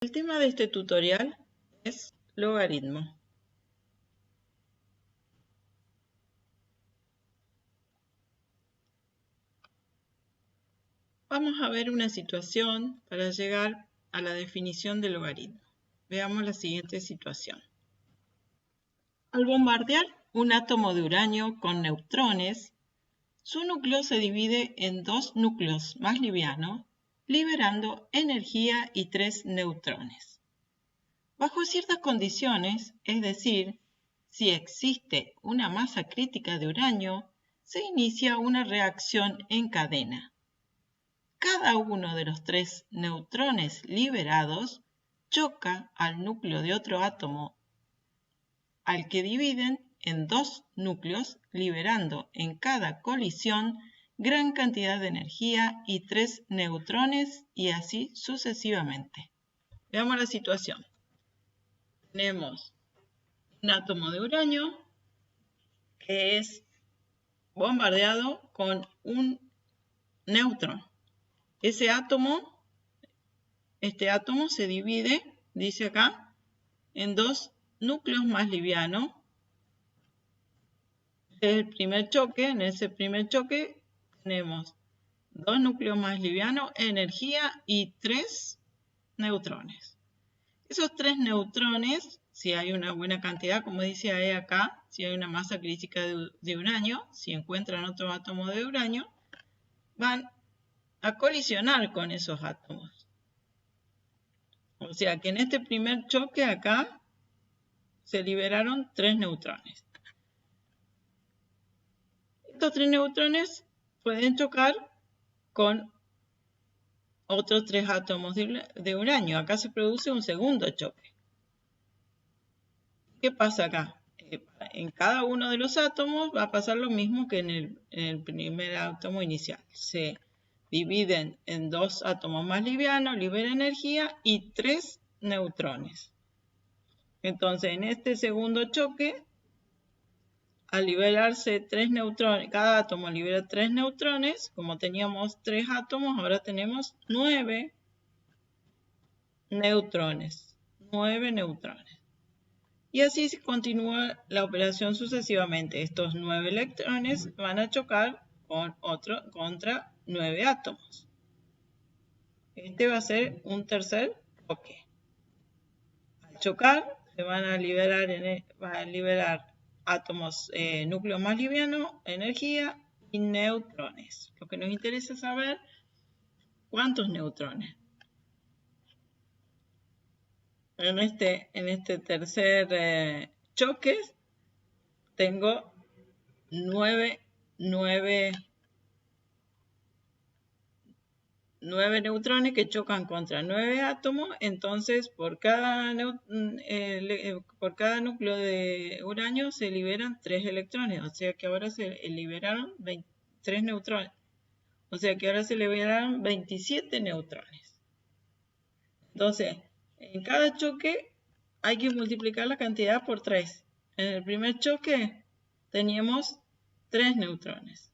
El tema de este tutorial es logaritmo. Vamos a ver una situación para llegar a la definición de logaritmo. Veamos la siguiente situación. Al bombardear un átomo de uranio con neutrones, su núcleo se divide en dos núcleos más livianos, liberando energía y 3 neutrones. Bajo ciertas condiciones, es decir, si existe una masa crítica de uranio, se inicia una reacción en cadena. Cada uno de los 3 neutrones liberados choca al núcleo de otro átomo, al que dividen en dos núcleos, liberando en cada colisión gran cantidad de energía y 3 neutrones, y así sucesivamente. Veamos la situación. Tenemos un átomo de uranio que es bombardeado con un neutrón. Este átomo se divide, dice acá, en dos núcleos más livianos. Este es el primer choque. En ese primer choque tenemos dos núcleos más livianos, energía y 3 neutrones. Esos 3 neutrones, si hay una buena cantidad, como dice ahí acá, si hay una masa crítica de uranio, si encuentran otro átomo de uranio, van a colisionar con esos átomos. O sea que en este primer choque acá se liberaron 3 neutrones. Estos 3 neutrones pueden chocar con otros 3 átomos de uranio. Acá se produce un segundo choque. ¿Qué pasa acá? En cada uno de los átomos va a pasar lo mismo que en el primer átomo inicial. Se dividen en dos átomos más livianos, libera energía y 3 neutrones. Entonces, en este segundo choque, al liberarse 3 neutrones, cada átomo libera 3 neutrones. Como teníamos 3 átomos, ahora tenemos 9 neutrones. 9 neutrones. Y así se continúa la operación sucesivamente. Estos 9 electrones van a chocar contra 9 átomos. Este va a ser un tercer choque. Al chocar, se van a liberar átomos, núcleos más livianos, energía y neutrones. Lo que nos interesa es saber cuántos neutrones. En este tercer choque tengo 9 neutrones que chocan contra 9 átomos. Entonces por cada núcleo de uranio se liberan 3 electrones, o sea que ahora se liberaron 3 neutrones, o sea que ahora se liberaron 27 neutrones. Entonces, en cada choque hay que multiplicar la cantidad por 3. En el primer choque teníamos 3 neutrones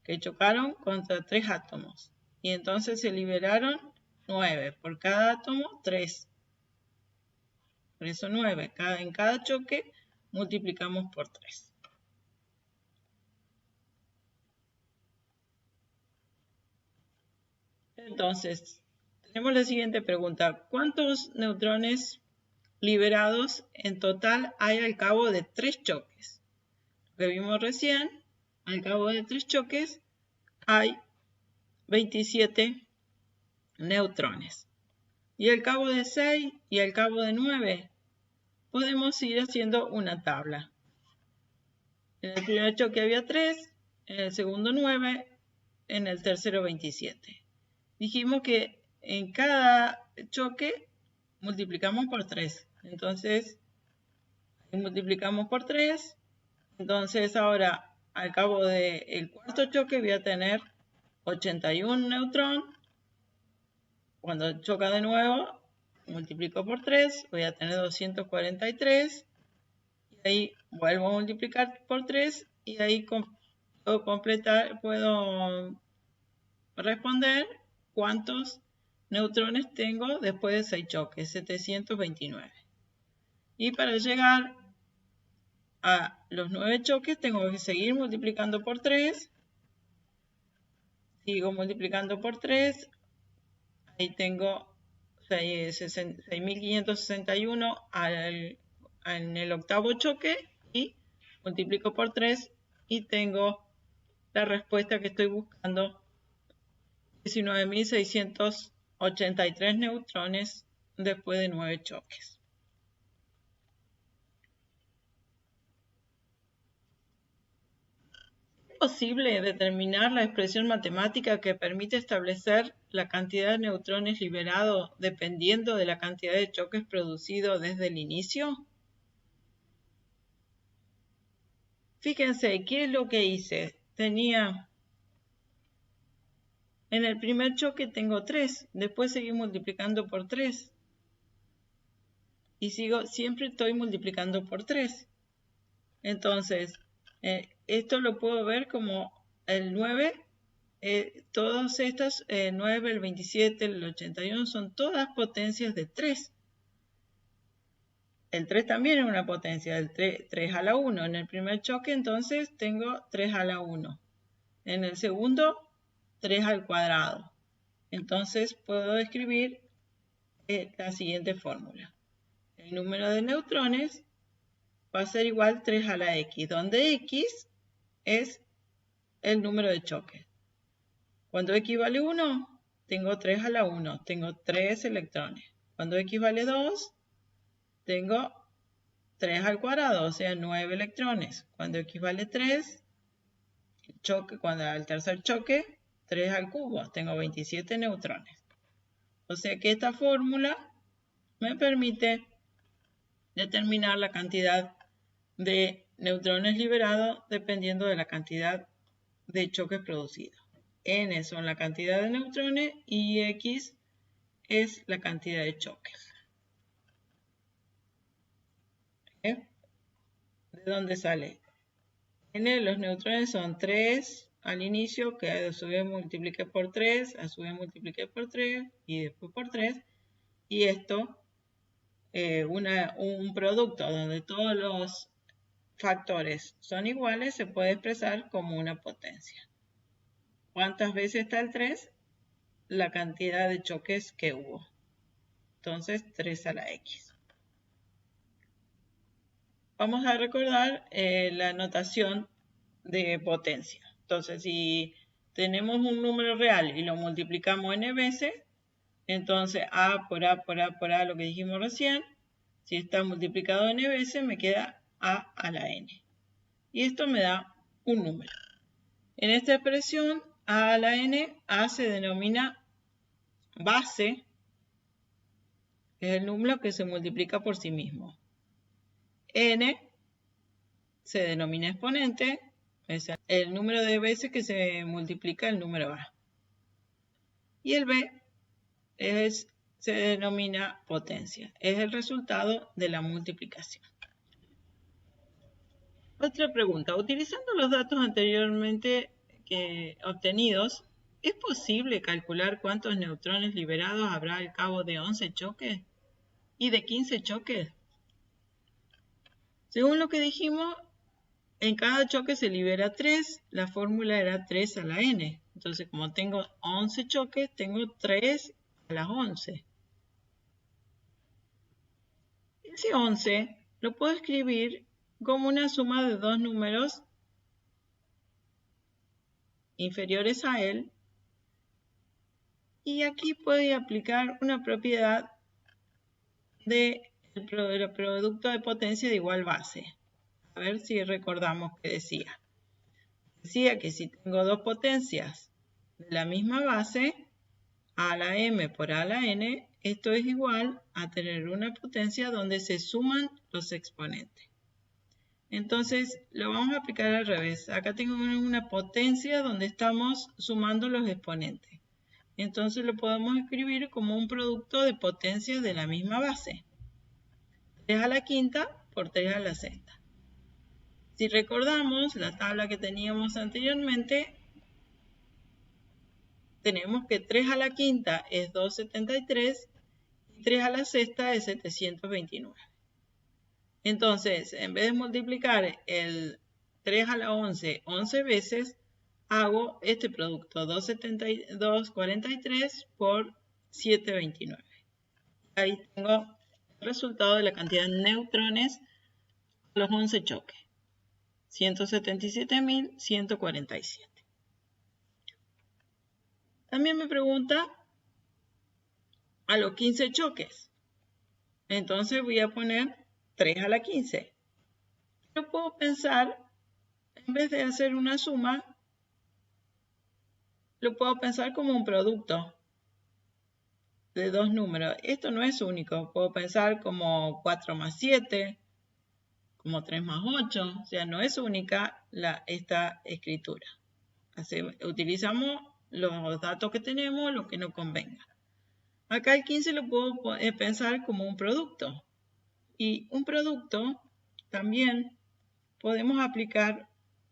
que chocaron contra 3 átomos. Y entonces se liberaron 9. Por cada átomo, 3. Por eso 9. En cada choque multiplicamos por 3. Entonces, tenemos la siguiente pregunta. ¿Cuántos neutrones liberados en total hay al cabo de 3 choques? Lo que vimos recién, al cabo de 3 choques hay 27 neutrones. Y al cabo de 6 y al cabo de 9 podemos ir haciendo una tabla. En el primer choque había 3, en el segundo 9, en el tercero 27. Dijimos que en cada choque multiplicamos por 3. Entonces, multiplicamos por 3. Entonces, ahora, al cabo del cuarto choque voy a tener 81 neutrones. Cuando choca de nuevo, multiplico por 3, voy a tener 243. Y ahí vuelvo a multiplicar por 3 y ahí puedo responder cuántos neutrones tengo después de 6 choques? 729. Y para llegar a los 9 choques tengo que seguir multiplicando por 3. Sigo multiplicando por 3. Ahí tengo 6.561 en el octavo choque y multiplico por 3 y tengo la respuesta que estoy buscando, 19.683 neutrones después de 9 choques. ¿Es posible determinar la expresión matemática que permite establecer la cantidad de neutrones liberados dependiendo de la cantidad de choques producidos desde el inicio? Fíjense, ¿qué es lo que hice? En el primer choque tengo 3, después seguí multiplicando por 3. Y siempre estoy multiplicando por 3. Entonces, esto lo puedo ver como el 9, todas estas, 9, el 27, el 81, son todas potencias de 3. El 3 también es una potencia, el 3 a la 1. En el primer choque, entonces, tengo 3 a la 1. En el segundo, 3 al cuadrado. Entonces, puedo escribir la siguiente fórmula. El número de neutrones va a ser igual 3 a la x, donde x es el número de choques. Cuando x vale 1, tengo 3 a la 1, tengo 3 electrones. Cuando x vale 2, tengo 3 al cuadrado, o sea, 9 electrones. Cuando x vale 3, cuando al tercer choque, 3 al cubo, tengo 27 neutrones. O sea que esta fórmula me permite determinar la cantidad de neutrones liberados dependiendo de la cantidad de choques producidos. N son la cantidad de neutrones y X es la cantidad de choques. ¿De dónde sale? N, los neutrones son 3 al inicio, que a su vez multipliqué por 3, a su vez multipliqué por 3 y después por 3. Y esto, un producto donde todos los factores son iguales, se puede expresar como una potencia. ¿Cuántas veces está el 3? La cantidad de choques que hubo. Entonces, 3 a la x. Vamos a recordar la notación de potencia. Entonces, si tenemos un número real y lo multiplicamos n veces, entonces a por a por a por a, lo que dijimos recién, si está multiplicado n veces, me queda a la n. Y esto me da un número. En esta expresión, a la n, a se denomina base, es el número que se multiplica por sí mismo. N se denomina exponente, es el número de veces que se multiplica el número A. Y el B se denomina potencia, es el resultado de la multiplicación. Otra pregunta, utilizando los datos anteriormente obtenidos, ¿es posible calcular cuántos neutrones liberados habrá al cabo de 11 choques y de 15 choques? Según lo que dijimos, en cada choque se libera 3, la fórmula era 3 a la n. Entonces, como tengo 11 choques, tengo 3 a las 11. Ese 11 lo puedo escribir como una suma de dos números inferiores a él. Y aquí puedo aplicar una propiedad del producto de potencia de igual base. A ver si recordamos qué decía. Decía que si tengo dos potencias de la misma base, a la m por a la n, esto es igual a tener una potencia donde se suman los exponentes. Entonces lo vamos a aplicar al revés. Acá tengo una potencia donde estamos sumando los exponentes. Entonces lo podemos escribir como un producto de potencias de la misma base. 3 a la quinta por 3 a la sexta. Si recordamos la tabla que teníamos anteriormente, tenemos que 3 a la quinta es 273 y 3 a la sexta es 729. Entonces, en vez de multiplicar el 3 a la 11 veces, hago este producto, 243 por 729. Ahí tengo el resultado de la cantidad de neutrones a los 11 choques, 177.147. También me pregunta a los 15 choques. Entonces voy a poner 3 a la 15. Yo puedo pensar, en vez de hacer una suma, lo puedo pensar como un producto de dos números. Esto no es único. Puedo pensar como 4 más 7, como 3 más 8. O sea, no es única esta escritura. Utilizamos los datos que tenemos, lo que nos convenga. Acá el 15 lo puedo pensar como un producto. Y un producto también podemos aplicar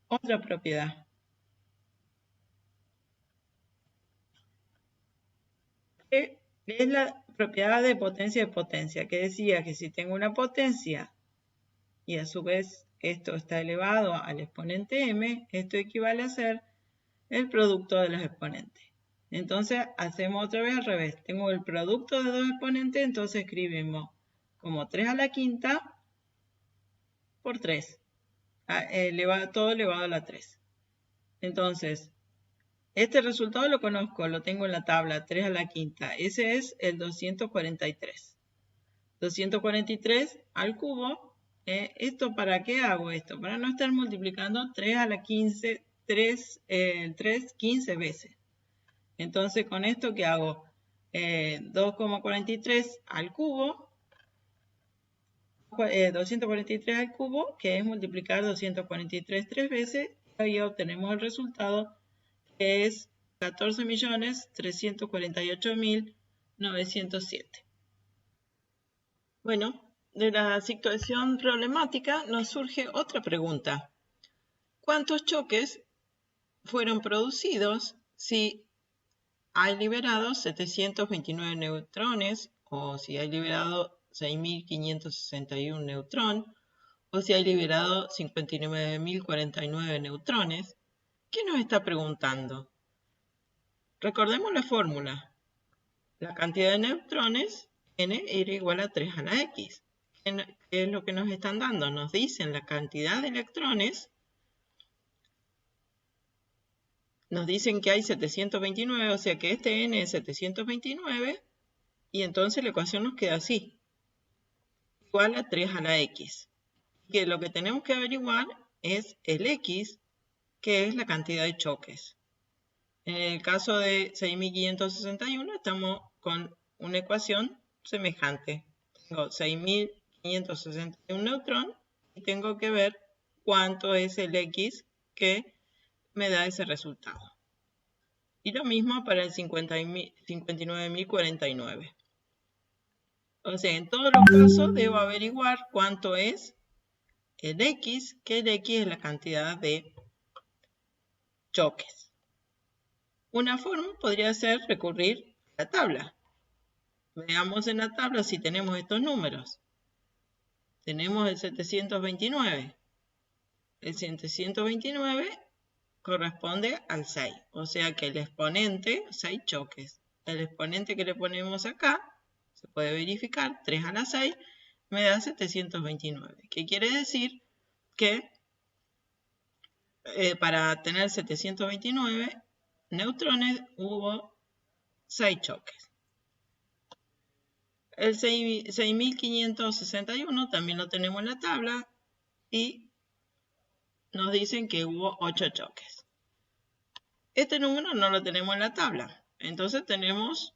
otra propiedad. Que es la propiedad de potencia, que decía que si tengo una potencia y a su vez esto está elevado al exponente m, esto equivale a ser el producto de los exponentes. Entonces hacemos otra vez al revés. Tengo el producto de dos exponentes, entonces escribimos como 3 a la quinta por 3. Todo elevado a la 3. Entonces, este resultado lo conozco, lo tengo en la tabla, 3 a la quinta. Ese es el 243. 243 al cubo. ¿Esto para qué hago esto? Para no estar multiplicando 3 a la 15, 15 veces. Entonces, con esto, ¿qué hago? 2,43 al cubo. 243 al cubo, que es multiplicar 243 tres veces. Y ahí obtenemos el resultado, que es 14.348.907. Bueno, de la situación problemática nos surge otra pregunta. ¿Cuántos choques fueron producidos si hay liberados 729 neutrones o si hay liberado 6.561 neutrón o si hay liberado 59.049 neutrones? ¿Qué nos está preguntando? Recordemos la fórmula. La cantidad de neutrones, n, era igual a 3 a la x. ¿Qué es lo que nos están dando? Nos dicen la cantidad de electrones. Nos dicen que hay 729, o sea que este n es 729. Y entonces la ecuación nos queda así. Igual a 3 a la x. Que lo que tenemos que averiguar es el x, que es la cantidad de choques. En el caso de 6.561 estamos con una ecuación semejante. Tengo 6.561 neutrón y tengo que ver cuánto es el x que me da ese resultado. Y lo mismo para el 59.049. O sea, en todos los casos debo averiguar cuánto es el x, que el x es la cantidad de choques. Una forma podría ser recurrir a la tabla. Veamos en la tabla si tenemos estos números. Tenemos el 729. El 729 corresponde al 6. O sea que el exponente, 6 choques. El exponente que le ponemos acá, se puede verificar, 3 a la 6, me da 729. ¿Qué quiere decir? Que para tener 729 neutrones hubo 6 choques. El 6.561 también lo tenemos en la tabla y nos dicen que hubo 8 choques. Este número no lo tenemos en la tabla, entonces tenemos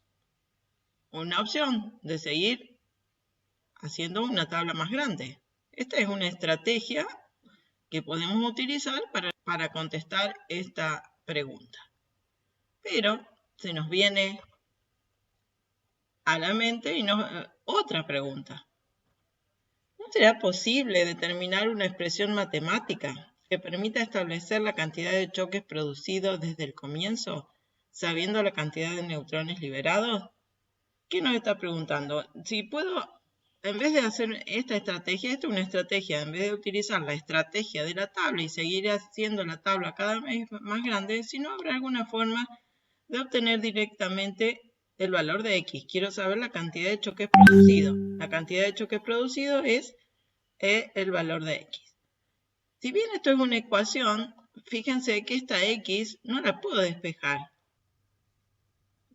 una opción de seguir haciendo una tabla más grande. Esta es una estrategia que podemos utilizar para contestar esta pregunta. Pero se nos viene a la mente otra pregunta. ¿No será posible determinar una expresión matemática que permita establecer la cantidad de choques producidos desde el comienzo sabiendo la cantidad de neutrones liberados? ¿Qué nos está preguntando? Si puedo, en vez de hacer esta estrategia, esta es una estrategia, en vez de utilizar la estrategia de la tabla y seguir haciendo la tabla cada vez más grande, si no habrá alguna forma de obtener directamente el valor de X. Quiero saber la cantidad de choques producidos. La cantidad de choques producidos es el valor de X. Si bien esto es una ecuación, fíjense que esta X no la puedo despejar.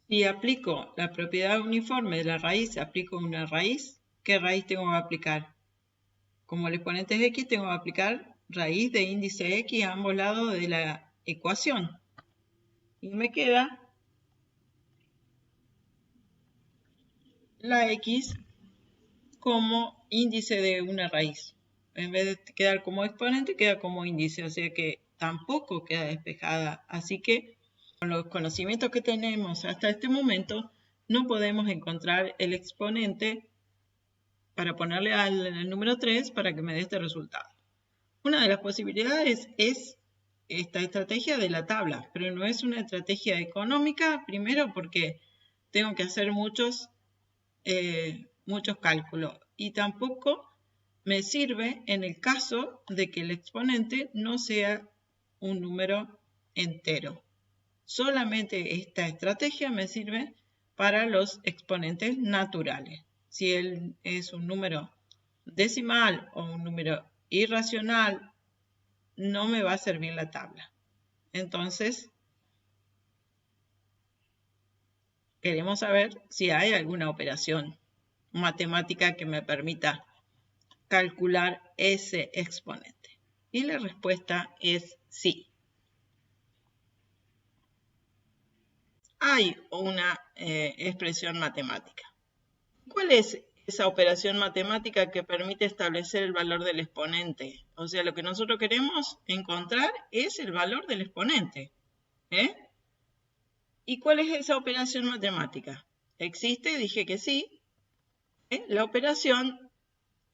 Si aplico la propiedad uniforme de la raíz, aplico una raíz, ¿qué raíz tengo que aplicar? Como el exponente es X, tengo que aplicar raíz de índice X a ambos lados de la ecuación. Y me queda la X como índice de una raíz. En vez de quedar como exponente, queda como índice, o sea que tampoco queda despejada. Así que con los conocimientos que tenemos hasta este momento, no podemos encontrar el exponente para ponerle al número 3 para que me dé este resultado. Una de las posibilidades es esta estrategia de la tabla, pero no es una estrategia económica, primero porque tengo que hacer muchos cálculos y tampoco me sirve en el caso de que el exponente no sea un número entero. Solamente esta estrategia me sirve para los exponentes naturales. Si él es un número decimal o un número irracional, no me va a servir la tabla. Entonces, queremos saber si hay alguna operación matemática que me permita calcular ese exponente. Y la respuesta es sí. Hay una expresión matemática. ¿Cuál es esa operación matemática que permite establecer el valor del exponente? O sea, lo que nosotros queremos encontrar es el valor del exponente. ¿Y cuál es esa operación matemática? ¿Existe? Dije que sí. La operación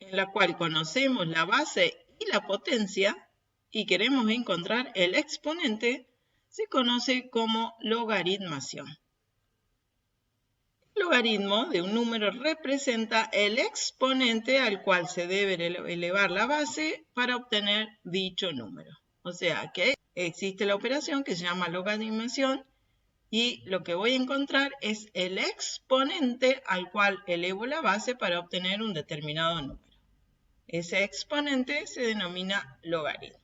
en la cual conocemos la base y la potencia y queremos encontrar el exponente, se conoce como logaritmación. El logaritmo de un número representa el exponente al cual se debe elevar la base para obtener dicho número. O sea que existe la operación que se llama logaritmación y lo que voy a encontrar es el exponente al cual elevo la base para obtener un determinado número. Ese exponente se denomina logaritmo.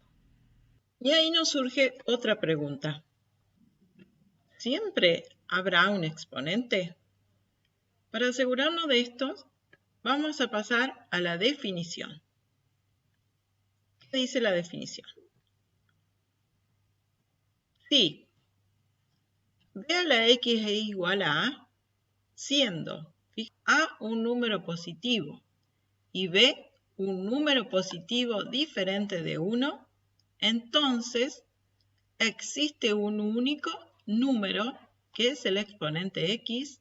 Y ahí nos surge otra pregunta. ¿Siempre habrá un exponente? Para asegurarnos de esto, vamos a pasar a la definición. ¿Qué dice la definición? Si B a la X es igual a A, siendo A un número positivo y B un número positivo diferente de 1, entonces existe un único número que es el exponente X,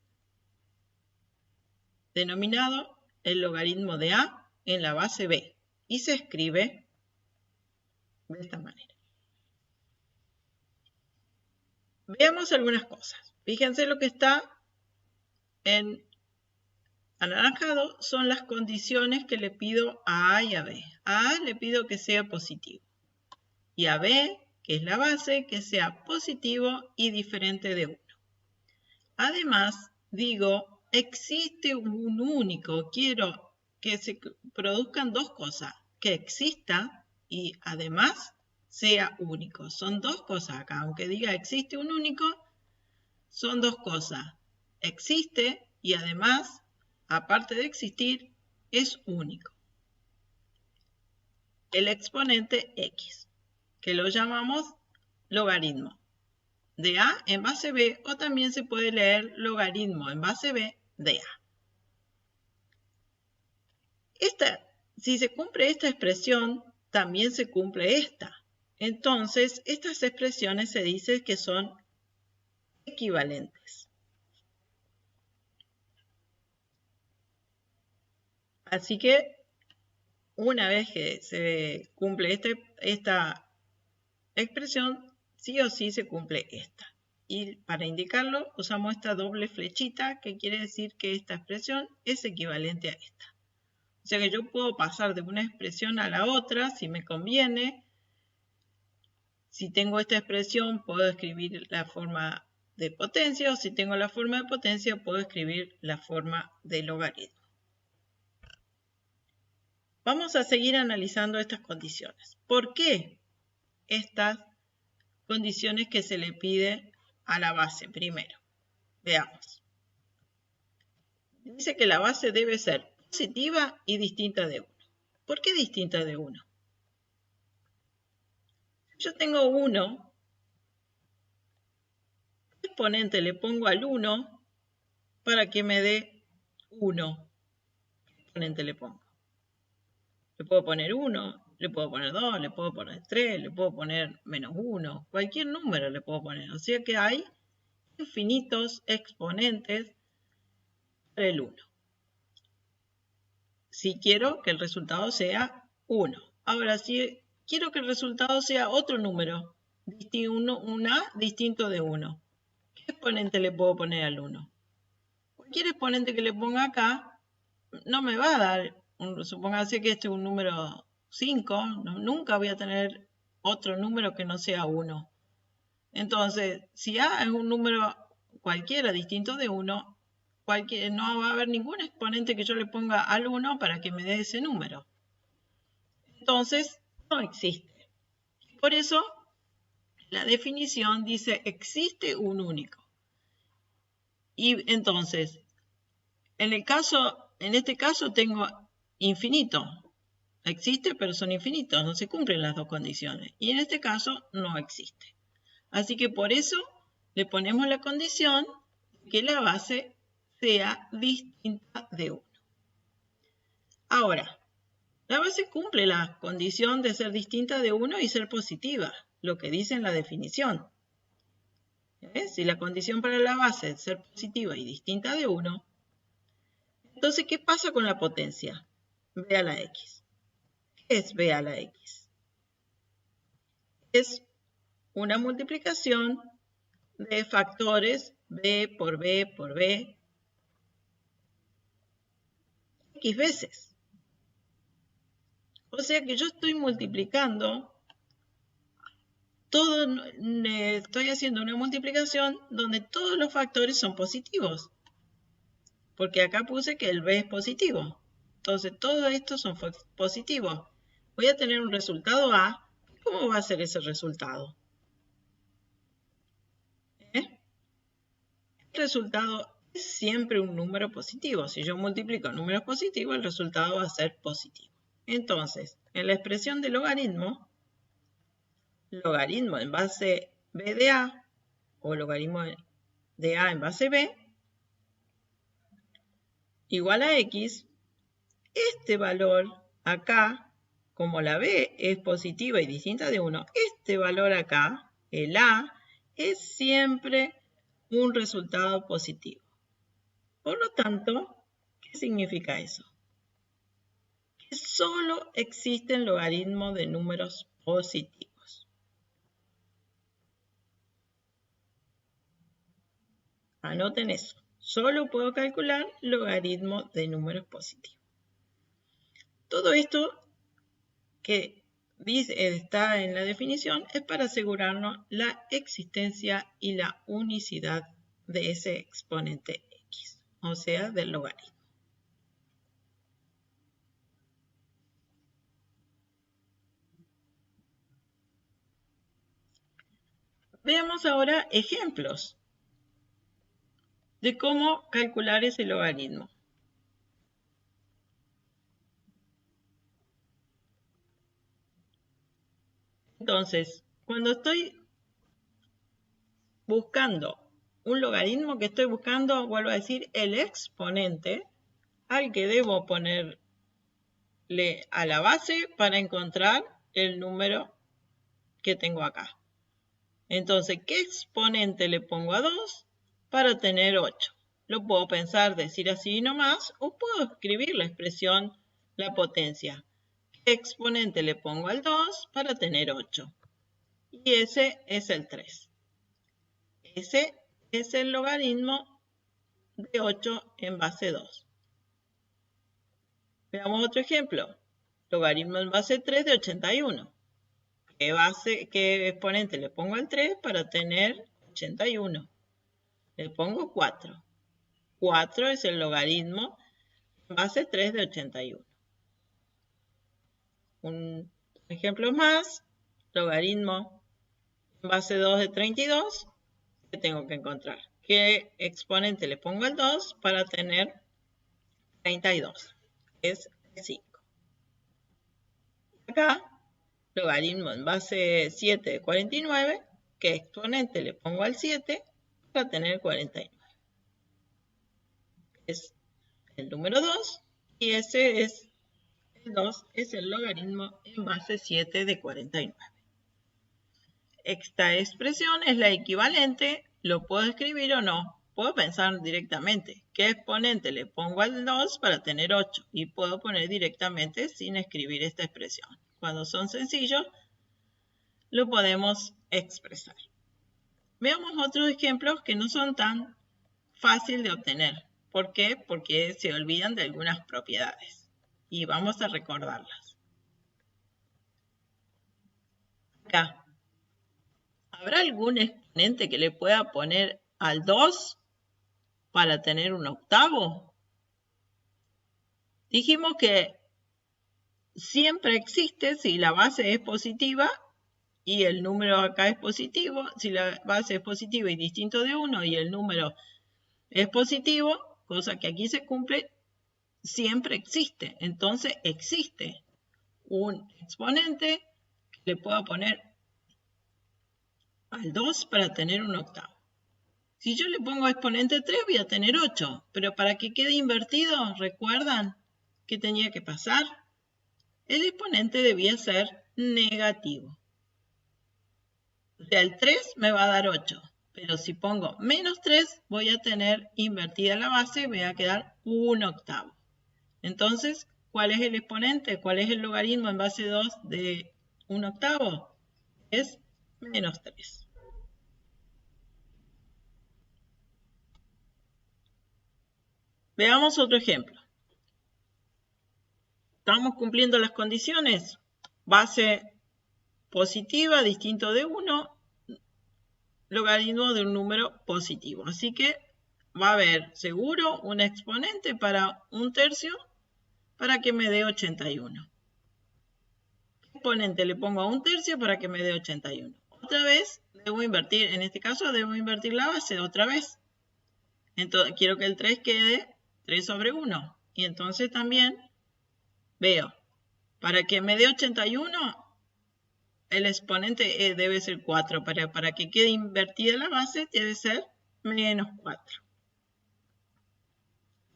denominado el logaritmo de A en la base B, y se escribe de esta manera. Veamos algunas cosas. Fíjense lo que está en anaranjado son las condiciones que le pido a A y a B. A A le pido que sea positivo y a B, que es la base, que sea positivo y diferente de 1. Además, digo, existe un único. Quiero que se produzcan dos cosas, que exista y además sea único. Son dos cosas acá. Aunque diga existe un único, son dos cosas. Existe y además, aparte de existir, es único. El exponente X, que lo llamamos logaritmo de A en base B, o también se puede leer logaritmo en base B de A. Si se cumple esta expresión, también se cumple esta. Entonces, estas expresiones se dice que son equivalentes. Así que, una vez que se cumple esta expresión, sí o sí se cumple esta. Y para indicarlo usamos esta doble flechita que quiere decir que esta expresión es equivalente a esta. O sea que yo puedo pasar de una expresión a la otra si me conviene. Si tengo esta expresión puedo escribir la forma de potencia, o si tengo la forma de potencia puedo escribir la forma de logaritmo. Vamos a seguir analizando estas condiciones. ¿Por qué estas condiciones que se le pide a la base primero? Veamos. Dice que la base debe ser positiva y distinta de 1. ¿Por qué distinta de 1? Yo tengo 1, ¿qué exponente le pongo al 1 para que me dé 1? ¿Qué exponente le pongo? Le puedo poner 1, le puedo poner 2, le puedo poner 3, le puedo poner menos 1, cualquier número le puedo poner. O sea que hay infinitos exponentes para el 1. Si quiero que el resultado sea 1. Ahora, si quiero que el resultado sea otro número, un A distinto de 1, ¿qué exponente le puedo poner al 1? Cualquier exponente que le ponga acá no me va a dar, supóngase que este es un número 5, nunca voy a tener otro número que no sea 1. Entonces, si A es un número cualquiera distinto de 1, no va a haber ningún exponente que yo le ponga al 1 para que me dé ese número. Entonces, no existe. Por eso, la definición dice existe un único. Y entonces, en este caso tengo infinito. Existe, pero son infinitos, no se cumplen las dos condiciones. Y en este caso no existe. Así que por eso le ponemos la condición de que la base sea distinta de 1. Ahora, la base cumple la condición de ser distinta de 1 y ser positiva, lo que dice en la definición. Si la condición para la base es ser positiva y distinta de 1, entonces, ¿qué pasa con la potencia? B a la X. ¿Qué es B a la X? Es una multiplicación de factores B por B por B X veces. O sea que yo estoy multiplicando estoy haciendo una multiplicación donde todos los factores son positivos. Porque acá puse que el B es positivo. Entonces, todos estos son positivos. Voy a tener un resultado A. ¿Cómo va a ser ese resultado? El resultado es siempre un número positivo. Si yo multiplico números positivos, el resultado va a ser positivo. Entonces, en la expresión de logaritmo en base B de A o logaritmo de A en base B igual a X, este valor acá, como la B es positiva y distinta de 1, este valor acá, el A, es siempre un resultado positivo. Por lo tanto, ¿qué significa eso? Que solo existen logaritmos de números positivos. Anoten eso. Solo puedo calcular logaritmos de números positivos. Todo esto que está en la definición es para asegurarnos la existencia y la unicidad de ese exponente X, o sea, del logaritmo. Veamos ahora ejemplos de cómo calcular ese logaritmo. Entonces, cuando estoy buscando un logaritmo, que estoy buscando, vuelvo a decir, el exponente al que debo ponerle a la base para encontrar el número que tengo acá. Entonces, ¿qué exponente le pongo a 2 para tener 8? Lo puedo pensar, decir así nomás, o puedo escribir la expresión, la potencia. ¿Qué exponente le pongo al 2 para tener 8? Y ese es el 3. Ese es el logaritmo de 8 en base 2. Veamos otro ejemplo. Logaritmo en base 3 de 81. ¿Qué exponente le pongo al 3 para tener 81? Le pongo 4. 4 es el logaritmo en base 3 de 81. Un ejemplo más. Logaritmo en base 2 de 32. ¿Qué tengo que encontrar? ¿Qué exponente le pongo al 2 para tener 32? Es 5. Acá, logaritmo en base 7 de 49. ¿Qué exponente le pongo al 7 para tener 49? Es el número 2 y ese es el 2, es el logaritmo en base 7 de 49. Esta expresión es la equivalente, ¿lo puedo escribir o no? Puedo pensar directamente, ¿qué exponente le pongo al 2 para tener 8? Y puedo poner directamente sin escribir esta expresión. Cuando son sencillos, lo podemos expresar. Veamos otros ejemplos que no son tan fáciles de obtener. ¿Por qué? Porque se olvidan de algunas propiedades. Y vamos a recordarlas. Acá. ¿Habrá algún exponente que le pueda poner al 2 para tener un octavo? Dijimos que siempre existe si la base es positiva y el número acá es positivo. Si la base es positiva y distinto de 1 y el número es positivo, cosa que aquí se cumple, siempre existe. Entonces existe un exponente que le pueda poner al 2 para tener un octavo. Si yo le pongo exponente 3 voy a tener 8, pero para que quede invertido, ¿recuerdan qué tenía que pasar? El exponente debía ser negativo. O sea, el 3 me va a dar 8, pero si pongo menos 3 voy a tener invertida la base y voy a quedar un octavo. Entonces, ¿cuál es el exponente? ¿Cuál es el logaritmo en base 2 de un octavo? Es menos 3. Veamos otro ejemplo. ¿Estamos cumpliendo las condiciones? Base positiva, distinto de 1, logaritmo de un número positivo. Así que va a haber seguro un exponente para 1/3 para que me dé 81. ¿Qué exponente le pongo a 1/3 para que me dé 81? Otra vez debo invertir, en este caso debo invertir la base otra vez. Entonces quiero que el 3 quede 3 sobre 1. Y entonces también veo, para que me dé 81, el exponente debe ser 4. Para que quede invertida la base, debe ser menos 4.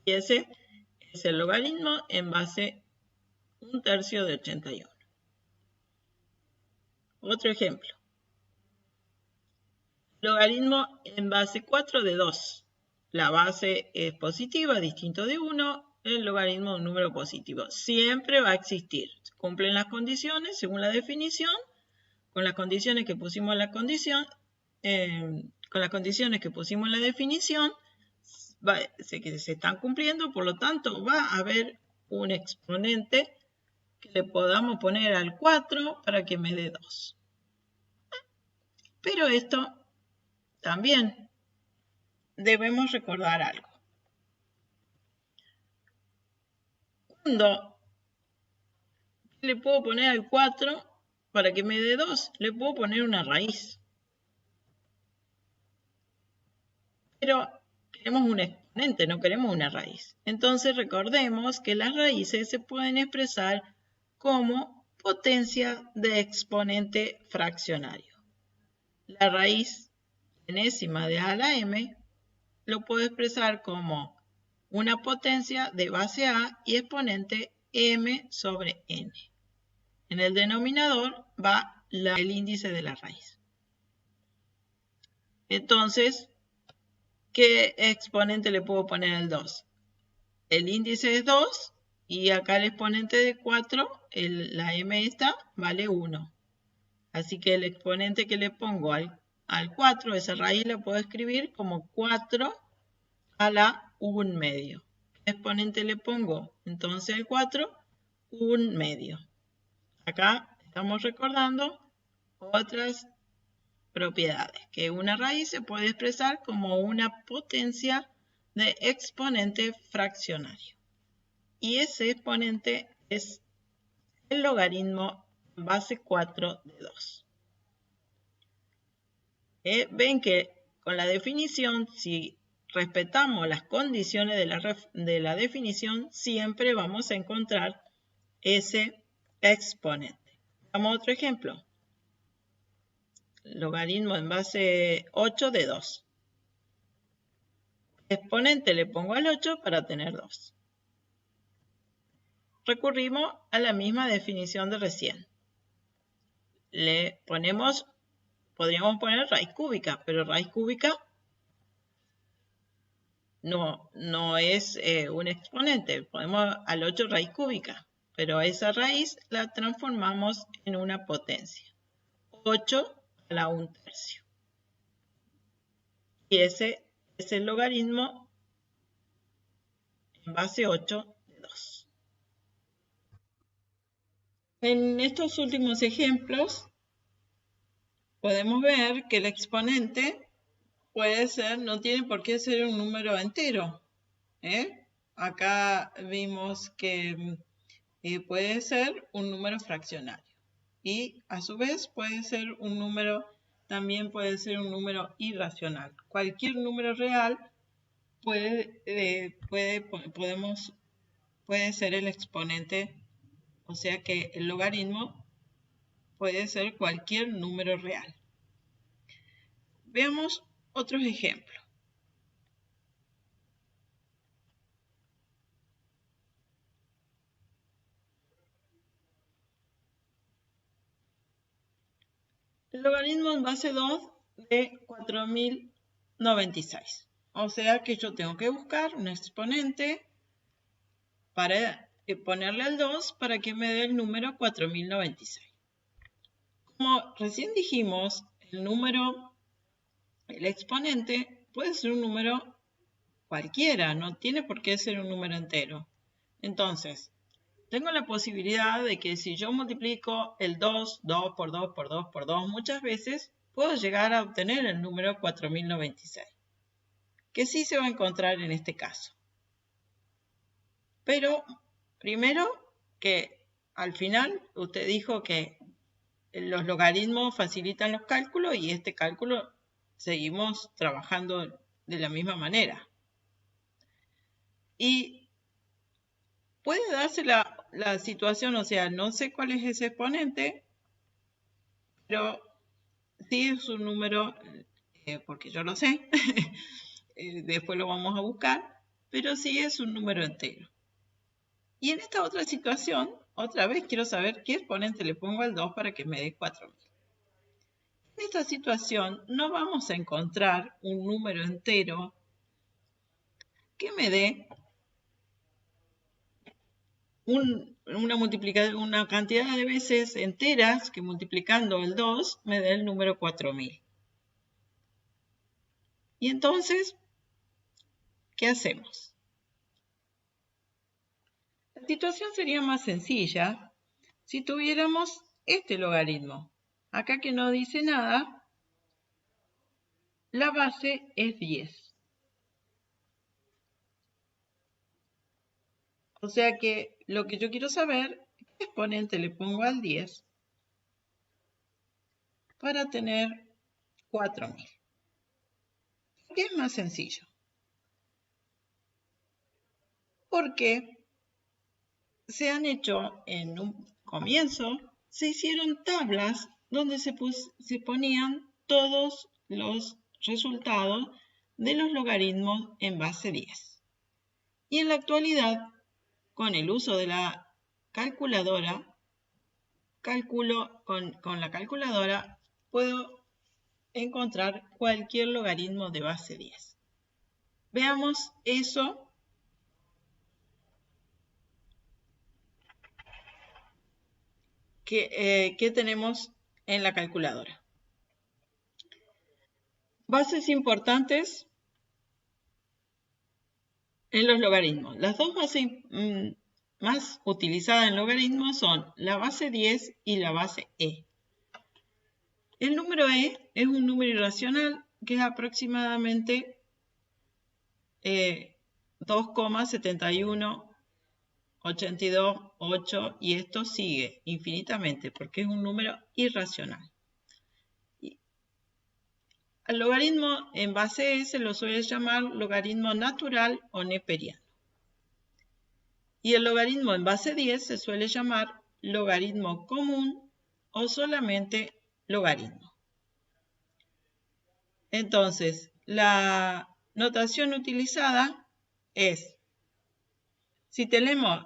Y ese es el logaritmo en base 1/3 de 81. Otro ejemplo. Logaritmo en base 4 de 2. La base es positiva, distinto de 1. El logaritmo de un número positivo. Siempre va a existir. Cumplen las condiciones según la definición. Con las condiciones que pusimos en la condición, con las condiciones que pusimos en la definición, se están cumpliendo, por lo tanto va a haber un exponente que le podamos poner al 4 para que me dé 2. Pero esto también debemos recordar algo. Cuando le puedo poner al 4 para que me dé 2, le puedo poner una raíz. Pero queremos un exponente, no queremos una raíz. Entonces recordemos que las raíces se pueden expresar como potencia de exponente fraccionario. La raíz enésima de a a la m lo puedo expresar como una potencia de base a y exponente m sobre n. En el denominador va el índice de la raíz. Entonces, ¿qué exponente le puedo poner al 2? El índice es 2 y acá el exponente de 4, la m esta, vale 1. Así que el exponente que le pongo al al 4, esa raíz la puedo escribir como 4 a la 1 medio. ¿Qué exponente le pongo? Entonces el 4, 1 medio. Acá estamos recordando otras propiedades, que una raíz se puede expresar como una potencia de exponente fraccionario. Y ese exponente es el logaritmo en base 4 de 2. Ven que con la definición, si respetamos las condiciones de la definición, siempre vamos a encontrar ese exponente. Vamos a otro ejemplo. Logaritmo en base 8 de 2. Exponente le pongo al 8 para tener 2. Recurrimos a la misma definición de recién. Le ponemos, podríamos poner raíz cúbica, pero raíz cúbica no es un exponente. Ponemos al 8 raíz cúbica, pero esa raíz la transformamos en una potencia. 8 a la 1/3. Y ese es el logaritmo en base 8 de 2. En estos últimos ejemplos podemos ver que el exponente puede ser, no tiene por qué ser un número entero. Acá vimos que puede ser un número fraccionario. Y a su vez puede ser un número, también puede ser un número irracional. Cualquier número real puede ser el exponente, o sea que el logaritmo puede ser cualquier número real. Veamos otros ejemplos. El logaritmo en base 2 de 4096. O sea que yo tengo que buscar un exponente para ponerle al 2 para que me dé el número 4096. Como recién dijimos, el exponente puede ser un número cualquiera, no tiene por qué ser un número entero. Entonces, tengo la posibilidad de que si yo multiplico el 2, 2 por 2 por 2 por 2 muchas veces, puedo llegar a obtener el número 4096, que sí se va a encontrar en este caso. Pero primero que al final usted dijo que los logaritmos facilitan los cálculos y este cálculo seguimos trabajando de la misma manera. Y puede darse la situación, o sea, no sé cuál es ese exponente, pero sí es un número, porque yo lo sé, después lo vamos a buscar, pero sí es un número entero. Y en esta otra situación, otra vez quiero saber qué exponente le pongo al 2 para que me dé 4000. En esta situación no vamos a encontrar un número entero que me dé una cantidad de veces enteras que multiplicando el 2 me dé el número 4000. Y entonces, ¿qué hacemos? La situación sería más sencilla si tuviéramos este logaritmo. Acá que no dice nada, la base es 10. O sea que lo que yo quiero saber, ¿qué exponente le pongo al 10 para tener 4000? ¿Qué es más sencillo? Porque se han hecho en un comienzo, se hicieron tablas donde se ponían todos los resultados de los logaritmos en base 10. Y en la actualidad, con el uso de la calculadora, con la calculadora puedo encontrar cualquier logaritmo de base 10. Veamos eso que tenemos en la calculadora. Bases importantes en los logaritmos. Las dos bases más utilizadas en logaritmos son la base 10 y la base e. El número e es un número irracional que es aproximadamente 2,7182 y esto sigue infinitamente porque es un número irracional. Al logaritmo en base e se lo suele llamar logaritmo natural o neperiano. Y el logaritmo en base 10 se suele llamar logaritmo común o solamente logaritmo. Entonces, la notación utilizada es, si tenemos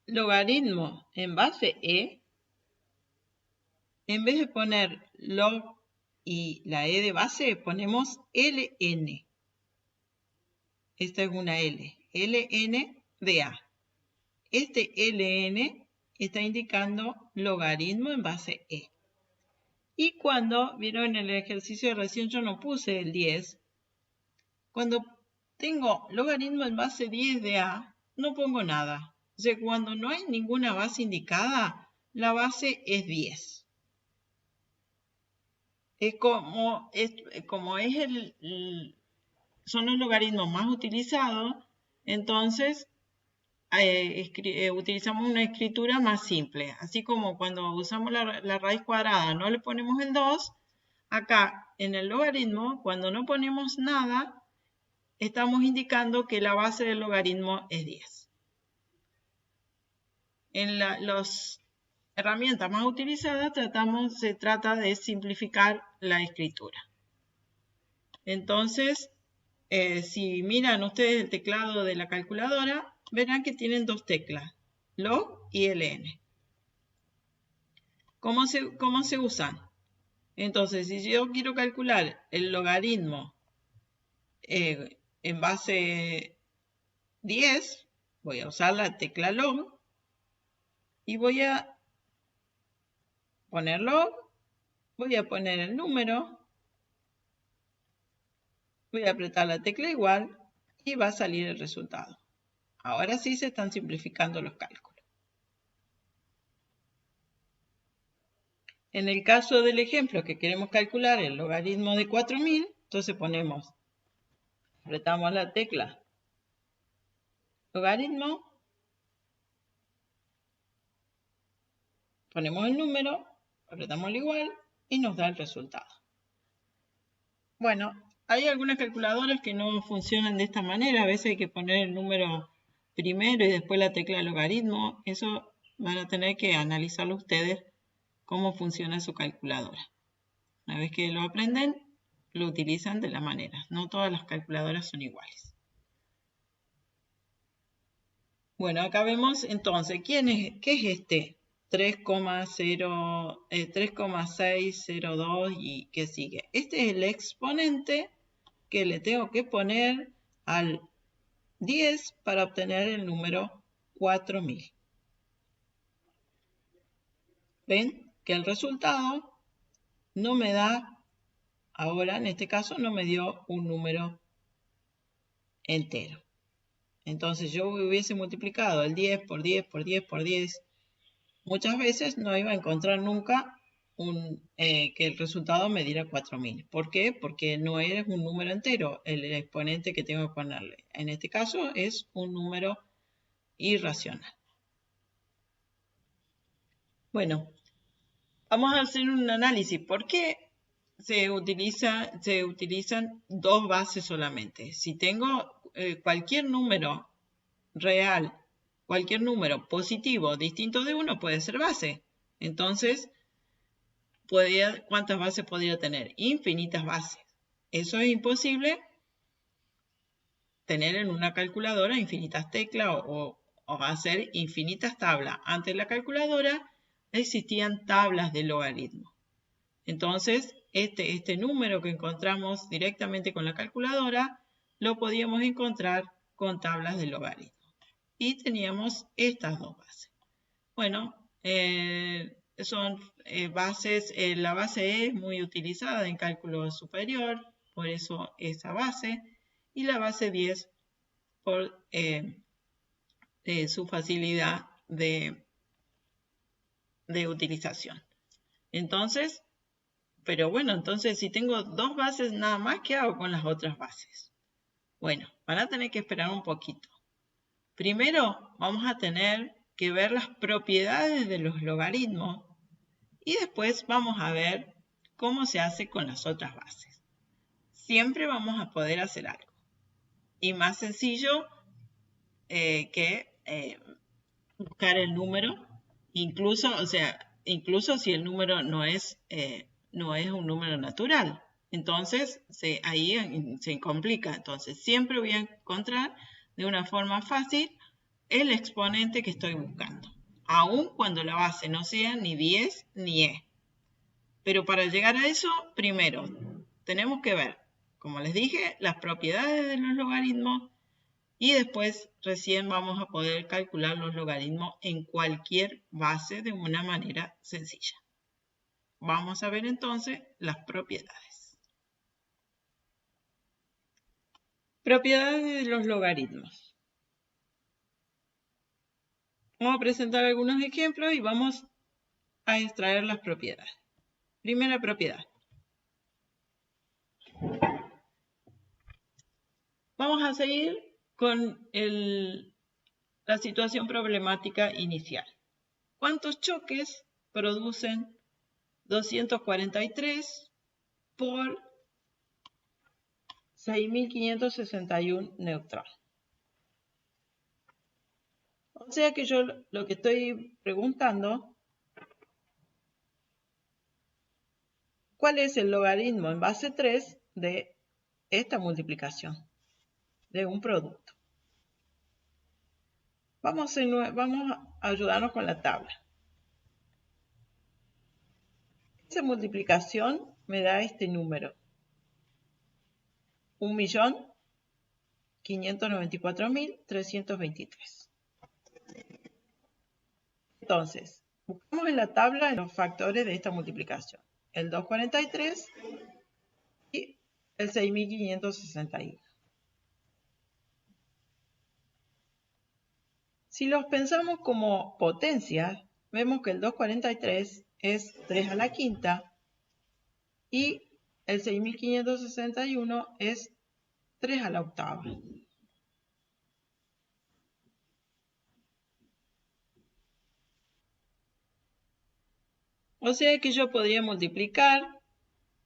logaritmo en base e, en vez de poner log y la e de base, ponemos ln. Esta es una L, ln de a. Este ln está indicando logaritmo en base e. Y cuando, vieron en el ejercicio de recién yo no puse el 10, cuando tengo logaritmo en base 10 de a, no pongo nada. O sea, cuando no hay ninguna base indicada, la base es 10. Son los logaritmos más utilizados, entonces utilizamos una escritura más simple. Así como cuando usamos la raíz cuadrada no le ponemos el 2, acá en el logaritmo, cuando no ponemos nada, estamos indicando que la base del logaritmo es 10. En las herramientas más utilizadas se trata de simplificar la escritura. Entonces, si miran ustedes el teclado de la calculadora, verán que tienen dos teclas, log y ln. ¿Cómo se usan? Entonces, si yo quiero calcular el logaritmo en base 10, voy a usar la tecla log y voy a poner log, voy a poner el número, voy a apretar la tecla igual y va a salir el resultado. Ahora sí se están simplificando los cálculos. En el caso del ejemplo que queremos calcular el logaritmo de 4000, entonces apretamos la tecla logaritmo, ponemos el número, apretamos el igual y nos da el resultado. Bueno, hay algunas calculadoras que no funcionan de esta manera. A veces hay que poner el número primero y después la tecla logaritmo. Eso van a tener que analizarlo ustedes cómo funciona su calculadora. Una vez que lo aprenden, lo utilizan de la manera. No todas las calculadoras son iguales. Bueno, acá vemos entonces, ¿qué es este? 3,602 y ¿qué sigue? Este es el exponente que le tengo que poner al 10 para obtener el número 4000. ¿Ven? Que el resultado no me da, ahora en este caso no me dio un número entero. Entonces yo hubiese multiplicado el 10 por 10 por 10 por 10. Muchas veces no iba a encontrar nunca que el resultado me diera 4000. ¿Por qué? Porque no es un número entero el exponente que tengo que ponerle. En este caso es un número irracional. Bueno, vamos a hacer un análisis. ¿Por qué se utilizan dos bases solamente? Si tengo cualquier número real, cualquier número positivo distinto de 1 puede ser base. Entonces, ¿cuántas bases podría tener? Infinitas bases. Eso es imposible tener en una calculadora infinitas teclas o hacer infinitas tablas. Antes de la calculadora existían tablas de logaritmo. Entonces, este número que encontramos directamente con la calculadora lo podíamos encontrar con tablas de logaritmo. Y teníamos estas dos bases. Bueno, son bases, la base E es muy utilizada en cálculo superior, por eso esa base, y la base 10 por su facilidad de utilización. Entonces, pero bueno, entonces si tengo dos bases nada más, ¿qué hago con las otras bases? Bueno, van a tener que esperar un poquito. Primero vamos a tener que ver las propiedades de los logaritmos y después vamos a ver cómo se hace con las otras bases. Siempre vamos a poder hacer algo. Y más sencillo que buscar el número, incluso si el número no es un número natural. Entonces, ahí se complica. Entonces, siempre voy a encontrar de una forma fácil el exponente que estoy buscando, aun cuando la base no sea ni 10 ni E. Pero para llegar a eso, primero tenemos que ver, como les dije, las propiedades de los logaritmos y después recién vamos a poder calcular los logaritmos en cualquier base de una manera sencilla. Vamos a ver entonces las propiedades. Propiedades de los logaritmos. Vamos a presentar algunos ejemplos y vamos a extraer las propiedades. Primera propiedad. Vamos a seguir con la situación problemática inicial. ¿Cuántos choques producen 243 por 6.561 neutral? O sea que yo lo que estoy preguntando, ¿cuál es el logaritmo en base 3 de esta multiplicación de un producto? Vamos a ayudarnos con la tabla. Esa multiplicación me da este número. 1.594.323. Entonces, buscamos en la tabla los factores de esta multiplicación. El 243 y el 6.561. Si los pensamos como potencias, vemos que el 243 es 3 a la quinta y el 6.561 es 3 a la octava. O sea que yo podría multiplicar,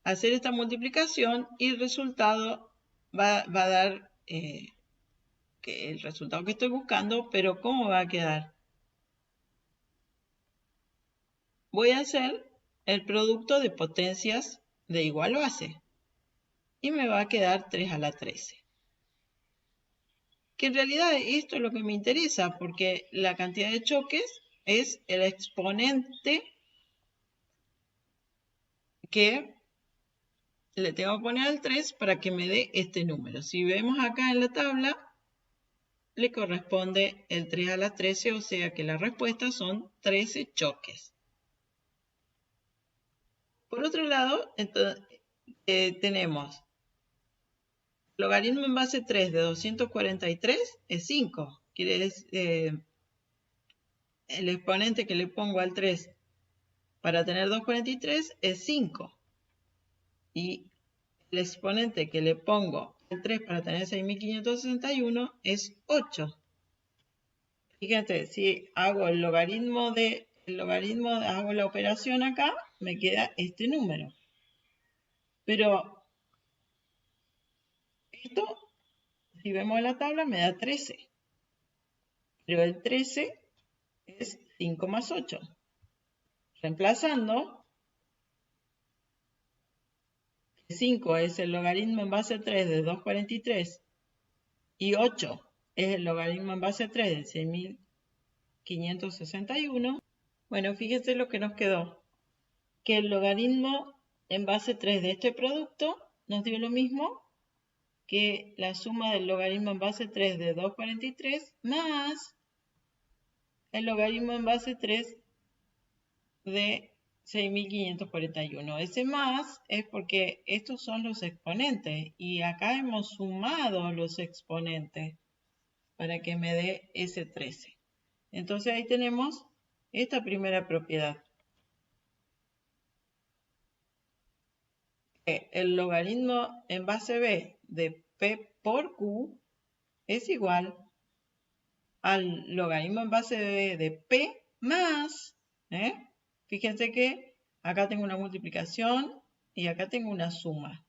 hacer esta multiplicación y el resultado va a dar el resultado que estoy buscando, pero ¿cómo va a quedar? Voy a hacer el producto de potencias de igual base y me va a quedar 3 a la 13. Que en realidad esto es lo que me interesa porque la cantidad de choques es el exponente que le tengo que poner al 3 para que me dé este número. Si vemos acá en la tabla, le corresponde el 3 a la 13, o sea que la respuesta son 13 choques. Por otro lado, entonces, tenemos logaritmo en base 3 de 243 es 5. Quiere decir, el exponente que le pongo al 3 para tener 243 es 5. Y el exponente que le pongo al 3 para tener 6.561 es 8. Fíjate, si hago hago la operación acá, me queda este número. Pero esto, si vemos la tabla, me da 13. Pero el 13 es 5 más 8. Reemplazando, 5 es el logaritmo en base 3 de 243 y 8 es el logaritmo en base 3 de 6.561. Bueno, fíjense lo que nos quedó. Que el logaritmo en base 3 de este producto nos dio lo mismo que la suma del logaritmo en base 3 de 243 más el logaritmo en base 3 de 6.541. Ese más es porque estos son los exponentes y acá hemos sumado los exponentes para que me dé ese 13. Entonces ahí tenemos esta primera propiedad. El logaritmo en base b de p por q es igual al logaritmo en base de p más, fíjense que acá tengo una multiplicación y acá tengo una suma,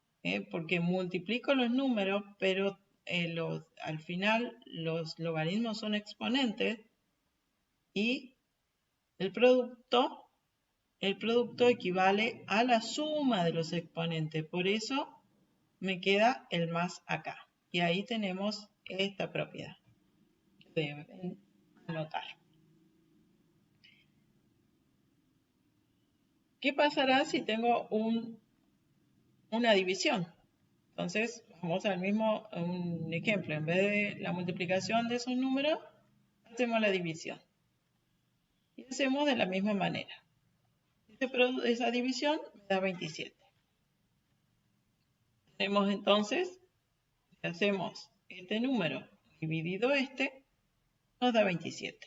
porque multiplico los números, pero al final los logaritmos son exponentes y el producto equivale a la suma de los exponentes, por eso me queda el más acá. Y ahí tenemos esta propiedad que deben anotar. ¿Qué pasará si tengo una división? Entonces, vamos al mismo un ejemplo. En vez de la multiplicación de esos números, hacemos la división. Y hacemos de la misma manera. Esa división me da 27. Tenemos entonces, si hacemos este número dividido este, nos da 27.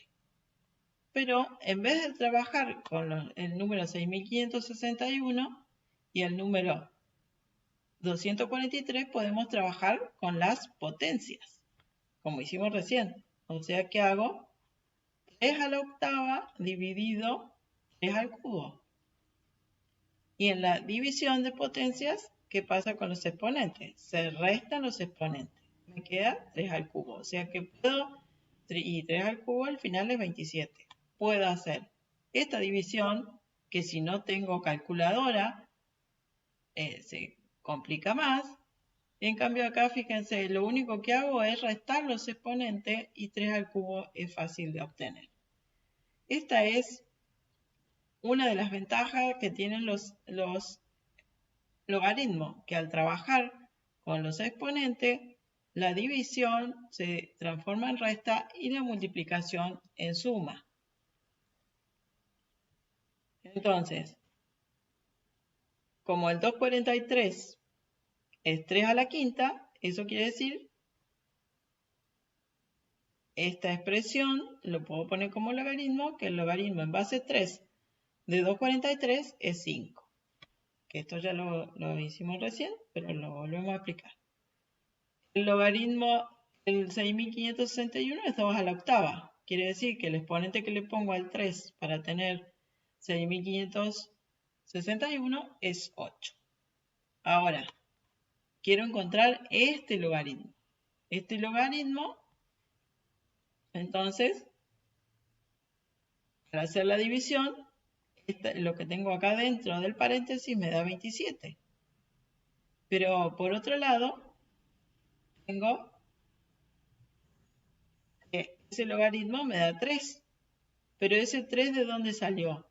Pero en vez de trabajar con el número 6561 y el número 243, podemos trabajar con las potencias, como hicimos recién. O sea que hago 3 a la octava dividido 3 al cubo. Y en la división de potencias, ¿qué pasa con los exponentes? Se restan los exponentes. Me queda 3 al cubo. O sea que puedo, y 3 al cubo al final es 27. Puedo hacer esta división, que si no tengo calculadora, se complica más. En cambio acá, fíjense, lo único que hago es restar los exponentes y 3 al cubo es fácil de obtener. Esta es una de las ventajas que tienen los logaritmos, que al trabajar con los exponentes, la división se transforma en resta y la multiplicación en suma. Entonces, como el 243 es 3 a la quinta, eso quiere decir, esta expresión lo puedo poner como logaritmo, que el logaritmo en base 3 de 243 es 5. Que esto ya lo hicimos recién, pero lo volvemos a aplicar. El logaritmo, el 6561 es 2 a la octava. Quiere decir que el exponente que le pongo al 3 para tener 6561 es 8. Ahora, quiero encontrar este logaritmo. Este logaritmo, entonces, para hacer la división, lo que tengo acá dentro del paréntesis me da 27. Pero por otro lado, tengo que ese logaritmo me da 3. Pero ese 3, ¿de dónde salió?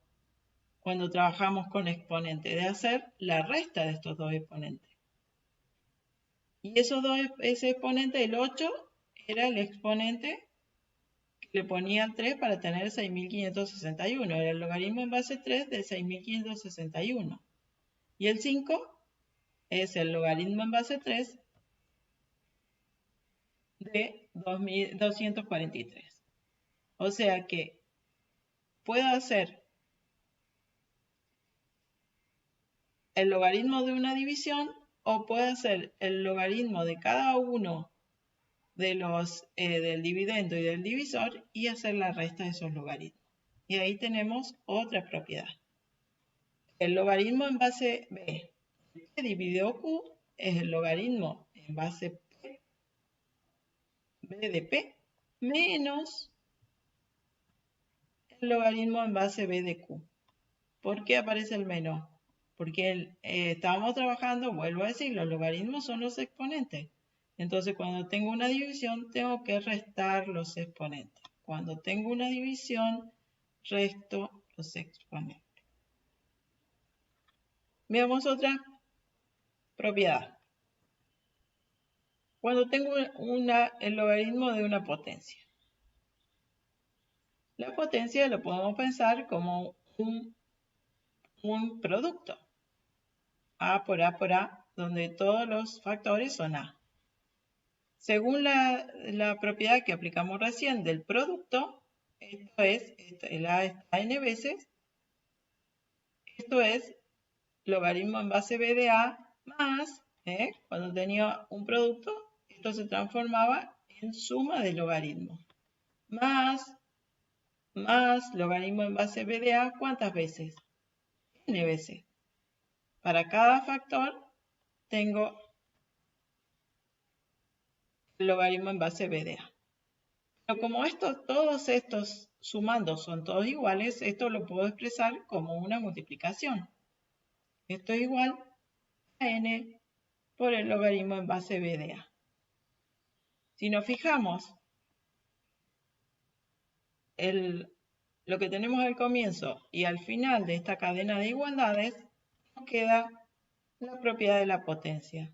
Cuando trabajamos con exponentes, de hacer la resta de estos dos exponentes. Y ese exponente, el 8, era el exponente que le ponía al 3 para tener 6561. Era el logaritmo en base 3 de 6561. Y el 5 es el logaritmo en base 3 de 243. O sea que puedo hacer el logaritmo de una división o puedo hacer el logaritmo de cada uno de los del dividendo y del divisor y hacer la resta de esos logaritmos. Y ahí tenemos otra propiedad. El logaritmo en base b dividido q es el logaritmo en base b de p menos el logaritmo en base b de q. ¿Por qué aparece el menos? Porque estábamos trabajando, vuelvo a decir, los logaritmos son los exponentes. Entonces, cuando tengo una división, tengo que restar los exponentes. Cuando tengo una división, resto los exponentes. Veamos otra propiedad. Cuando tengo el logaritmo de una potencia. La potencia lo podemos pensar como un un producto. A por A por A, donde todos los factores son A. Según la propiedad que aplicamos recién del producto, el A está n veces, esto es logaritmo en base B de A más, cuando tenía un producto, esto se transformaba en suma de logaritmos. Más logaritmo en base B de A, ¿cuántas veces? N veces. Para cada factor tengo el logaritmo en base B de A. Pero como todos estos sumando son todos iguales, esto lo puedo expresar como una multiplicación. Esto es igual a n por el logaritmo en base B de A. Si nos fijamos, lo que tenemos al comienzo y al final de esta cadena de igualdades, nos queda la propiedad de la potencia.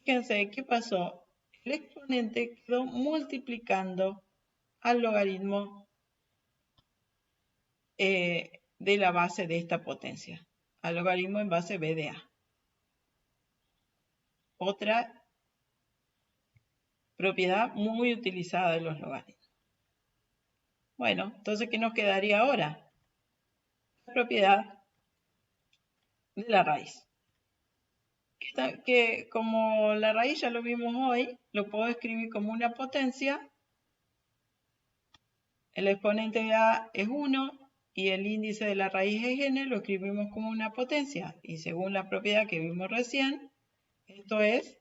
Fíjense qué pasó. El exponente quedó multiplicando al logaritmo de la base de esta potencia, al logaritmo en base B de A. Otra propiedad muy utilizada de los logaritmos. Bueno, entonces, ¿qué nos quedaría ahora? La propiedad de la raíz. Que como la raíz ya lo vimos hoy, lo puedo escribir como una potencia. El exponente de A es 1 y el índice de la raíz es n, lo escribimos como una potencia. Y según la propiedad que vimos recién, esto es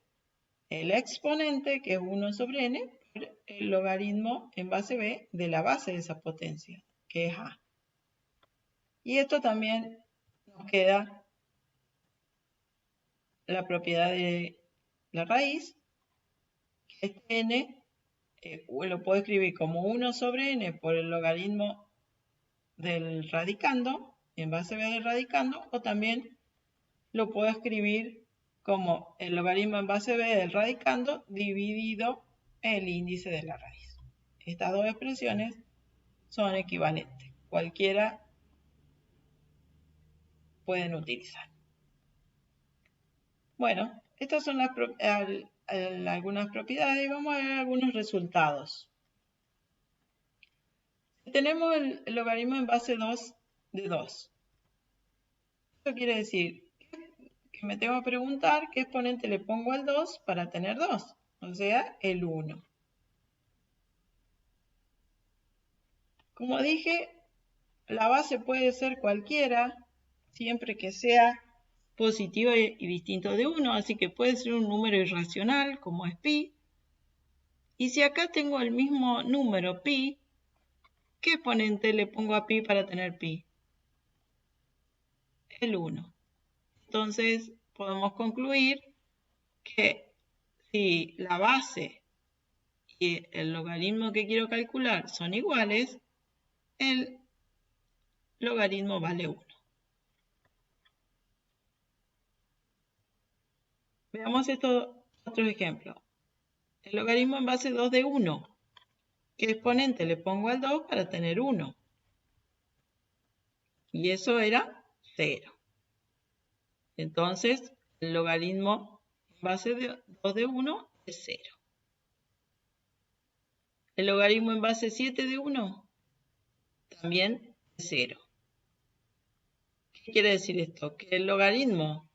el exponente, que es 1 sobre n, por el logaritmo en base b de la base de esa potencia, que es A. Y esto también nos queda la propiedad de la raíz, que es n, lo puedo escribir como 1 sobre n por el logaritmo del radicando, en base b del radicando, o también lo puedo escribir como el logaritmo en base b del radicando dividido el índice de la raíz. Estas dos expresiones son equivalentes. Cualquiera pueden utilizar. Bueno, estas son algunas propiedades y vamos a ver algunos resultados. Tenemos el logaritmo en base 2 de 2. Esto quiere decir que me tengo que preguntar qué exponente le pongo al 2 para tener 2, o sea, el 1. Como dije, la base puede ser cualquiera, siempre que sea positivo y distinto de 1, así que puede ser un número irracional, como es pi. Y si acá tengo el mismo número pi, ¿qué exponente le pongo a pi para tener pi? El 1. Entonces, podemos concluir que si la base y el logaritmo que quiero calcular son iguales, el logaritmo vale 1. Veamos estos otros ejemplos. El logaritmo en base 2 de 1. ¿Qué exponente le pongo al 2 para tener 1? Y eso era 0. Entonces, el logaritmo en base de 2 de 1 es 0. El logaritmo en base 7 de 1 también es 0. ¿Qué quiere decir esto? Que el logaritmo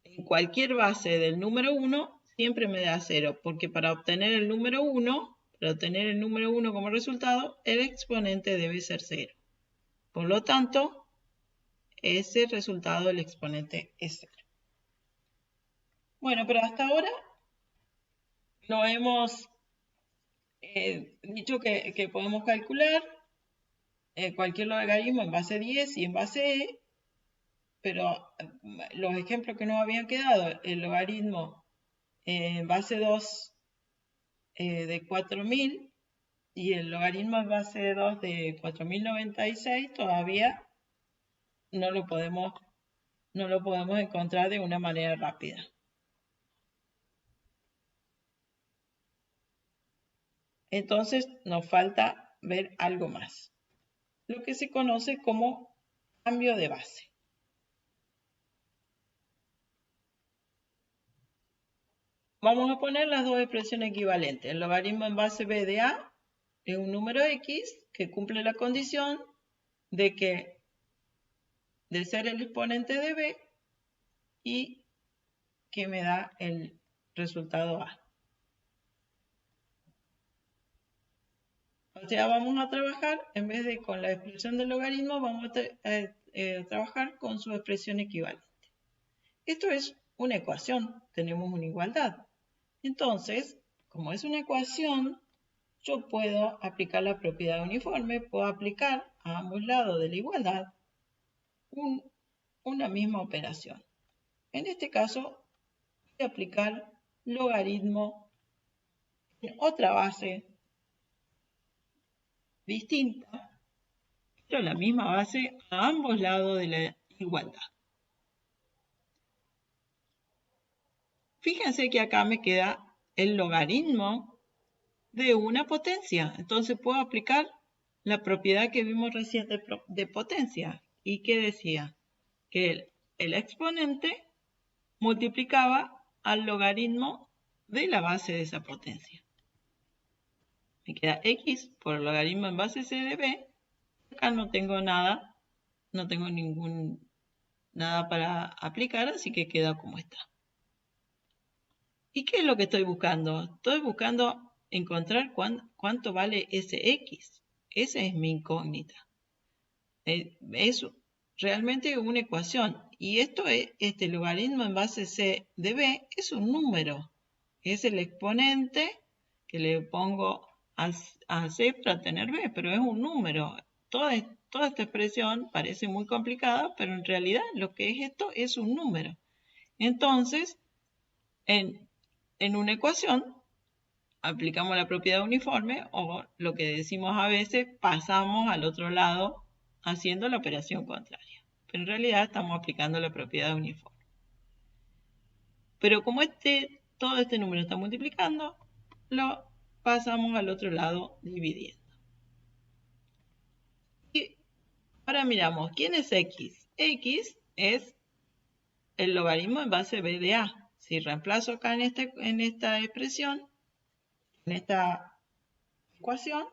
en cualquier base del número 1 siempre me da 0, porque para obtener el número 1, como resultado, el exponente debe ser 0. Por lo tanto, ese resultado del exponente es 0. Bueno, pero hasta ahora no hemos dicho que podemos calcular cualquier logaritmo en base 10 y en base e, pero los ejemplos que nos habían quedado, el logaritmo en base 2 de 4000 y el logaritmo en base 2 de 4096 todavía no lo podemos encontrar de una manera rápida. Entonces nos falta ver algo más. lo que se conoce como cambio de base. Vamos a poner las dos expresiones equivalentes. El logaritmo en base b de a es un número x que cumple la condición de ser el exponente de b y que me da el resultado a. O sea, vamos a trabajar, en vez de con la expresión del logaritmo, vamos a trabajar con su expresión equivalente. Esto es una ecuación, tenemos una igualdad. Entonces, como es una ecuación, yo puedo aplicar la propiedad uniforme, puedo aplicar a ambos lados de la igualdad una misma operación. En este caso, voy a aplicar logaritmo en otra base distinta, pero la misma base a ambos lados de la igualdad. Fíjense que acá me queda el logaritmo de una potencia. Entonces puedo aplicar la propiedad que vimos recién de potencia. ¿Y qué decía? Que el exponente multiplicaba al logaritmo de la base de esa potencia. Me queda x por el logaritmo en base c de b. Acá no tengo nada, no tengo nada para aplicar, así que queda como está. ¿Y qué es lo que estoy buscando? Estoy buscando encontrar cuánto vale ese x. Esa es mi incógnita. Es realmente una ecuación. Y este logaritmo en base c de b es un número. Es el exponente que le pongo a c para tener b, pero es un número. Toda esta expresión parece muy complicada, pero en realidad lo que es esto es un número. Entonces, en una ecuación aplicamos la propiedad uniforme o lo que decimos a veces pasamos al otro lado haciendo la operación contraria. Pero en realidad estamos aplicando la propiedad uniforme. Pero como todo este número está multiplicando, lo pasamos al otro lado dividiendo. Y ahora miramos, ¿quién es x? X es el logaritmo en base b de a. Si reemplazo acá en esta expresión, en esta ecuación,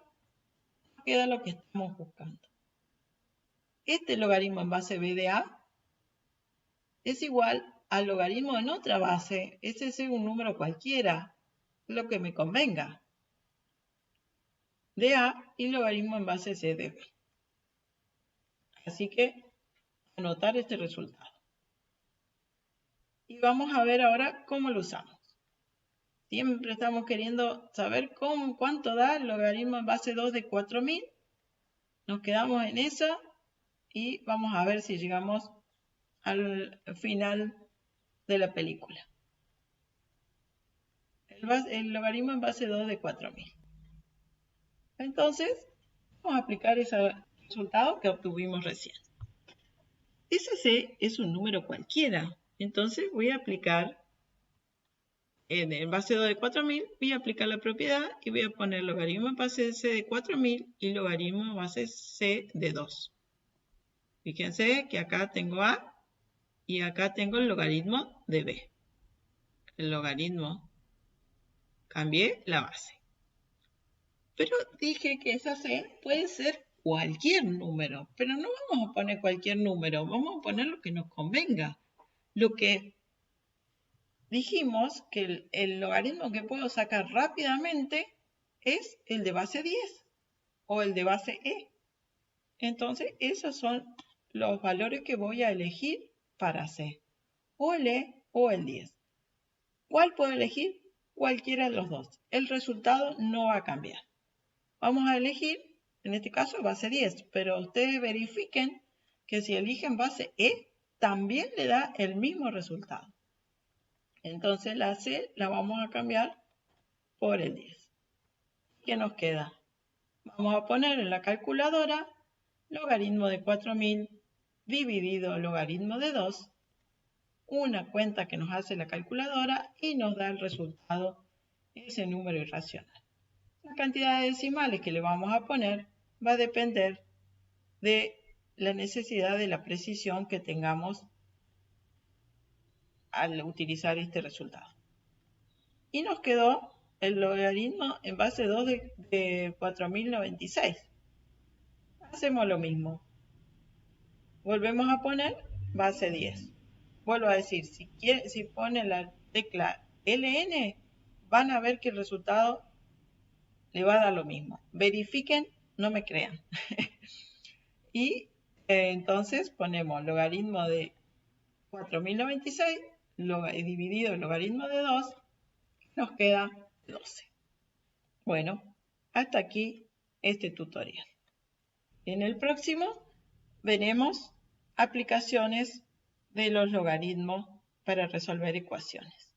queda lo que estamos buscando. Este logaritmo en base b de a es igual al logaritmo en otra base. Ese es un número cualquiera, lo que me convenga, de a y logaritmo en base c de b. Así que anotar este resultado. Y vamos a ver ahora cómo lo usamos. Siempre estamos queriendo saber cuánto da el logaritmo en base 2 de 4000. Nos quedamos en eso y vamos a ver si llegamos al final de la película. El logaritmo en base 2 de 4000. Entonces, vamos a aplicar ese resultado que obtuvimos recién. Ese c es un número cualquiera. Entonces voy a aplicar en el base 2 de 4000, voy a aplicar la propiedad y voy a poner logaritmo en base c de 4000 y logaritmo en base c de 2. Fíjense que acá tengo a y acá tengo el logaritmo de b. El logaritmo, cambié la base. Pero dije que esa c puede ser cualquier número, pero no vamos a poner cualquier número, vamos a poner lo que nos convenga. Lo que dijimos que el logaritmo que puedo sacar rápidamente es el de base 10 o el de base e. Entonces, esos son los valores que voy a elegir para c, o el e o el 10. ¿Cuál puedo elegir? Cualquiera de los dos. El resultado no va a cambiar. Vamos a elegir, en este caso, base 10, pero ustedes verifiquen que si eligen base e, también le da el mismo resultado. Entonces la C la vamos a cambiar por el 10. ¿Qué nos queda? Vamos a poner en la calculadora logaritmo de 4000 dividido logaritmo de 2, una cuenta que nos hace la calculadora y nos da el resultado, ese número irracional. La cantidad de decimales que le vamos a poner va a depender de la necesidad de la precisión que tengamos al utilizar este resultado. Y nos quedó el logaritmo en base 2 de 4096. Hacemos lo mismo. Volvemos a poner base 10. Vuelvo a decir, si ponen la tecla LN, van a ver que el resultado le va a dar lo mismo. Verifiquen, no me crean. Y entonces ponemos logaritmo de 4096 dividido el logaritmo de 2, nos queda 12. Bueno, hasta aquí este tutorial. En el próximo veremos aplicaciones de los logaritmos para resolver ecuaciones.